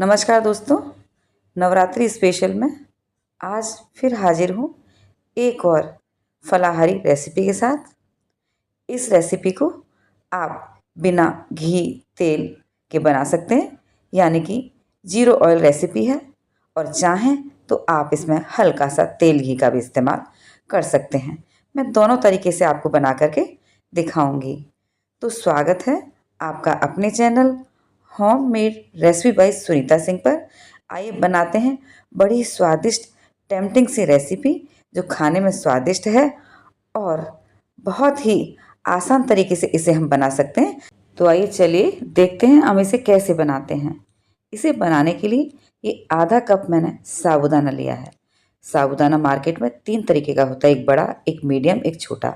नमस्कार दोस्तों, नवरात्रि स्पेशल में आज फिर हाजिर हूँ एक और फलाहारी रेसिपी के साथ। इस रेसिपी को आप बिना घी तेल के बना सकते हैं, यानी कि जीरो ऑयल रेसिपी है। और चाहें तो आप इसमें हल्का सा तेल घी का भी इस्तेमाल कर सकते हैं। मैं दोनों तरीके से आपको बना करके दिखाऊंगी। तो स्वागत है आपका अपने channel home made recipe by Sunita Singh पर। आइए बनाते हैं बड़ी स्वादिष्ट टेम्पटिंग सी रेसिपी जो खाने में स्वादिष्ट है और बहुत ही आसान तरीके से इसे हम बना सकते हैं। तो आइए चलिए देखते हैं हम इसे कैसे बनाते हैं। इसे बनाने के लिए ये आधा कप मैंने साबूदाना लिया है। साबूदाना मार्केट में 3 तरीके का होता है, एक बड़ा, एक मीडियम, एक छोटा।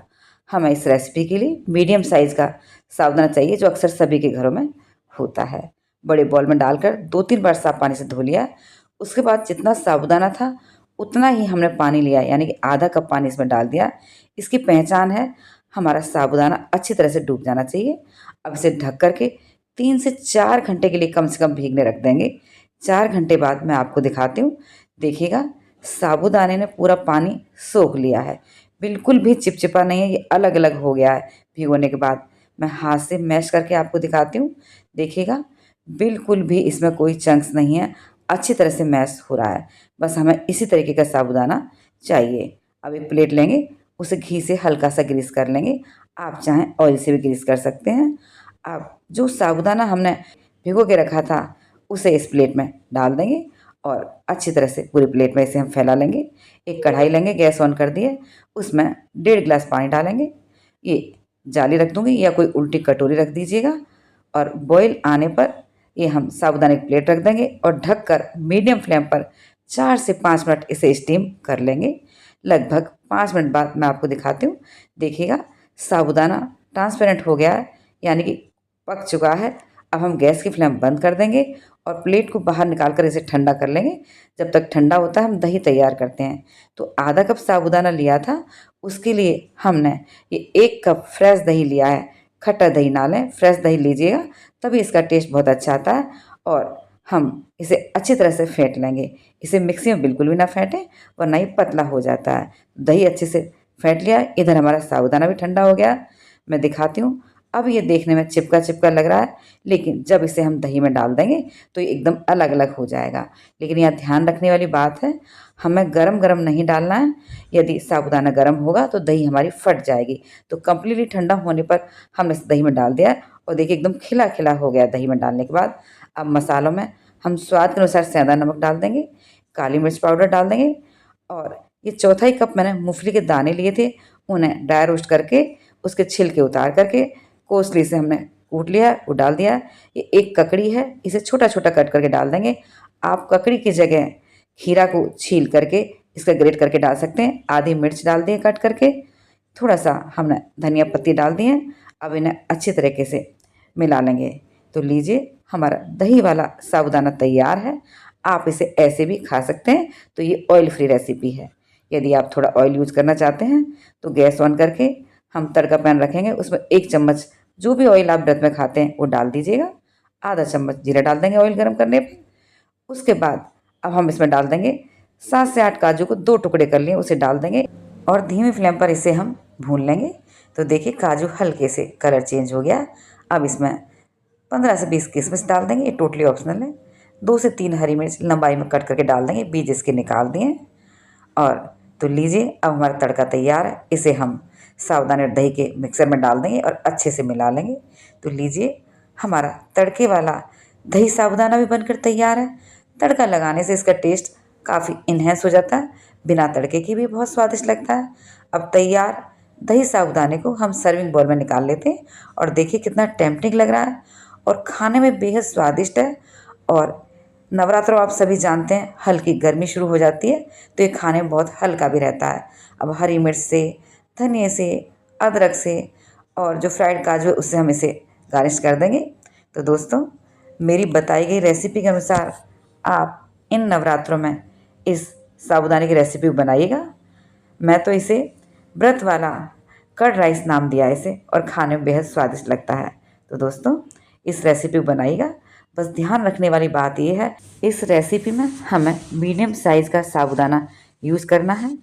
हमें इस रेसिपी के लिए मीडियम साइज़ का साबूदाना चाहिए, जो अक्सर सभी के घरों में होता है। बड़े बॉल में डालकर 2-3 बार साफ पानी से धो लिया। उसके बाद जितना साबूदाना था उतना ही हमने पानी लिया, यानी कि आधा कप पानी इसमें डाल दिया। इसकी पहचान है, हमारा साबूदाना अच्छी तरह से डूब जाना चाहिए। अब इसे ढक कर के 3 से 4 घंटे के लिए कम से कम भीगने रख देंगे। 4 घंटे बाद मैं आपको दिखाती हूँ। देखिएगा, साबूदाने ने पूरा पानी सोख लिया है, बिल्कुल भी चिपचिपा नहीं है, ये अलग अलग हो गया है भिगोने के बाद। मैं हाथ से मैश करके आपको दिखाती हूँ। देखिएगा, बिल्कुल भी इसमें कोई चंक्स नहीं है, अच्छी तरह से मैश हो रहा है। बस हमें इसी तरीके का साबूदाना चाहिए। अब एक प्लेट लेंगे, उसे घी से हल्का सा ग्रीस कर लेंगे। आप चाहें ऑयल से भी ग्रीस कर सकते हैं। अब जो साबूदाना हमने भिगो के रखा था उसे इस प्लेट में डाल देंगे और अच्छी तरह से पूरी प्लेट में इसे हम फैला लेंगे। एक कढ़ाई लेंगे, गैस ऑन कर दिए, उसमें 1.5 गिलास पानी डालेंगे। ये जाली रख दूँगी या कोई उल्टी कटोरी रख दीजिएगा। और बॉईल आने पर ये हम साबूदाने की प्लेट रख देंगे और ढककर मीडियम फ्लेम पर 4 से 5 मिनट इसे स्टीम कर लेंगे। लगभग 5 मिनट बाद मैं आपको दिखाती हूँ। देखिएगा, साबूदाना ट्रांसपेरेंट हो गया है, यानी कि पक चुका है। अब हम गैस की फ्लेम बंद कर देंगे और प्लेट को बाहर निकाल कर इसे ठंडा कर लेंगे। जब तक ठंडा होता है हम दही तैयार करते हैं। तो आधा कप साबूदाना लिया था, उसके लिए हमने ये 1 कप फ्रेश दही लिया है। खट्टा दही ना लें, फ्रेश दही लीजिएगा, तभी इसका टेस्ट बहुत अच्छा आता है। और हम इसे अच्छी तरह से फेंट लेंगे। इसे मिक्सी में बिल्कुल भी ना फेंटें, वरना ये पतला हो जाता है। दही अच्छे से फेंट लिया। इधर हमारा साबूदाना भी ठंडा हो गया। मैं दिखाती हूँ। अब ये देखने में चिपका चिपका लग रहा है, लेकिन जब इसे हम दही में डाल देंगे तो ये एकदम अलग अलग हो जाएगा। लेकिन यहाँ ध्यान रखने वाली बात है, हमें गरम गरम नहीं डालना है। यदि साबूदाना गरम होगा तो दही हमारी फट जाएगी। तो कम्प्लीटली ठंडा होने पर हमने इसे दही में डाल दिया और देखिए एकदम खिला खिला हो गया दही में डालने के बाद। अब मसालों में हम स्वाद के अनुसार सेंधा नमक डाल देंगे, काली मिर्च पाउडर डाल देंगे। और ये चौथाई कप मैंने मूंगफली के दाने लिए थे, उन्हें ड्राई रोस्ट करके उसके छिलके उतार करके कोसली से हमने कूट लिया, वो डाल दिया। ये एक ककड़ी है, इसे छोटा छोटा कट करके डाल देंगे। आप ककड़ी की जगह खीरा को छील करके इसका ग्रेट करके डाल सकते हैं। आधी मिर्च डाल दिए कट करके, थोड़ा सा हमने धनिया पत्ती डाल दी है। अब इन्हें अच्छी तरीके से मिला लेंगे। तो लीजिए, हमारा दही वाला साबूदाना तैयार है। आप इसे ऐसे भी खा सकते हैं। तो ये ऑयल फ्री रेसिपी है। यदि आप थोड़ा ऑयल यूज़ करना चाहते हैं तो गैस ऑन करके हम तड़का पैन रखेंगे, उसमें 1 चम्मच जो भी ऑयल आप व्रत में खाते हैं वो डाल दीजिएगा। आधा चम्मच जीरा डाल देंगे ऑयल गर्म करने पर। उसके बाद अब हम इसमें डाल देंगे 7 से 8 काजू को 2 टुकड़े कर लिए, उसे डाल देंगे और धीमी फ्लेम पर इसे हम भून लेंगे। तो देखिए, काजू हल्के से कलर चेंज हो गया। अब इसमें 15 से 20 किशमिश डाल देंगे, ये टोटली ऑप्शनल है। 2 से 3 हरी मिर्च लंबाई में कट करके डाल देंगे, बीज इसके निकाल दिए। और तो लीजिए, अब हमारा तड़का तैयार है। इसे हम साबूदाने और दही के मिक्सर में डाल देंगे और अच्छे से मिला लेंगे। तो लीजिए, हमारा तड़के वाला दही साबूदाना भी बनकर तैयार है। तड़का लगाने से इसका टेस्ट काफ़ी इन्हेंस हो जाता है, बिना तड़के की भी बहुत स्वादिष्ट लगता है। अब तैयार दही साबूदाने को हम सर्विंग बाउल में निकाल लेते हैं और देखिए कितना टेम्पटिंग लग रहा है और खाने में बेहद स्वादिष्ट है। और नवरात्रों आप सभी जानते हैं, हल्की गर्मी शुरू हो जाती है, तो ये खाने में बहुत हल्का भी रहता है। अब हरी मिर्च से, धनिए से, अदरक से और जो फ्राइड काजू है उससे हम इसे गार्निश कर देंगे। तो दोस्तों, मेरी बताई गई रेसिपी के अनुसार आप इन नवरात्रों में इस साबूदाने की रेसिपी बनाइएगा। मैं तो इसे व्रत वाला कर्ड राइस नाम दिया इसे, और खाने में बेहद स्वादिष्ट लगता है। तो दोस्तों, इस रेसिपी को बनाइएगा। बस ध्यान रखने वाली बात यह है, इस रेसिपी में हमें मीडियम साइज़ का साबूदाना यूज़ करना है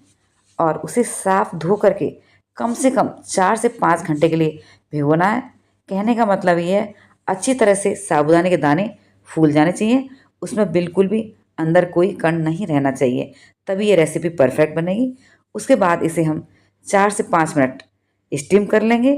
और उसे साफ धो करके कम से कम 4 से 5 घंटे के लिए भिगोना है। कहने का मतलब ये है, अच्छी तरह से साबूदाने के दाने फूल जाने चाहिए, उसमें बिल्कुल भी अंदर कोई कण नहीं रहना चाहिए, तभी ये रेसिपी परफेक्ट बनेगी। उसके बाद इसे हम 4 से 5 मिनट स्टीम कर लेंगे,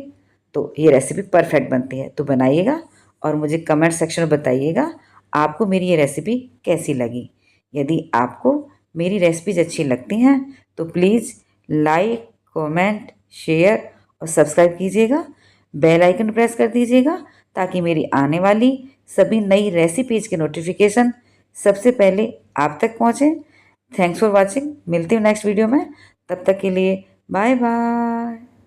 तो ये रेसिपी परफेक्ट बनती है। तो बनाइएगा और मुझे कमेंट सेक्शन में बताइएगा आपको मेरी ये रेसिपी कैसी लगी। यदि आपको मेरी रेसिपीज अच्छी लगती हैं तो प्लीज़ लाइक, कमेंट, शेयर और सब्सक्राइब कीजिएगा। बेल आइकन प्रेस कर दीजिएगा ताकि मेरी आने वाली सभी नई रेसिपीज़ के नोटिफिकेशन सबसे पहले आप तक पहुँचे। Thanks for watching. मिलती हूँ नेक्स्ट वीडियो में, तब तक के लिए बाय बाय।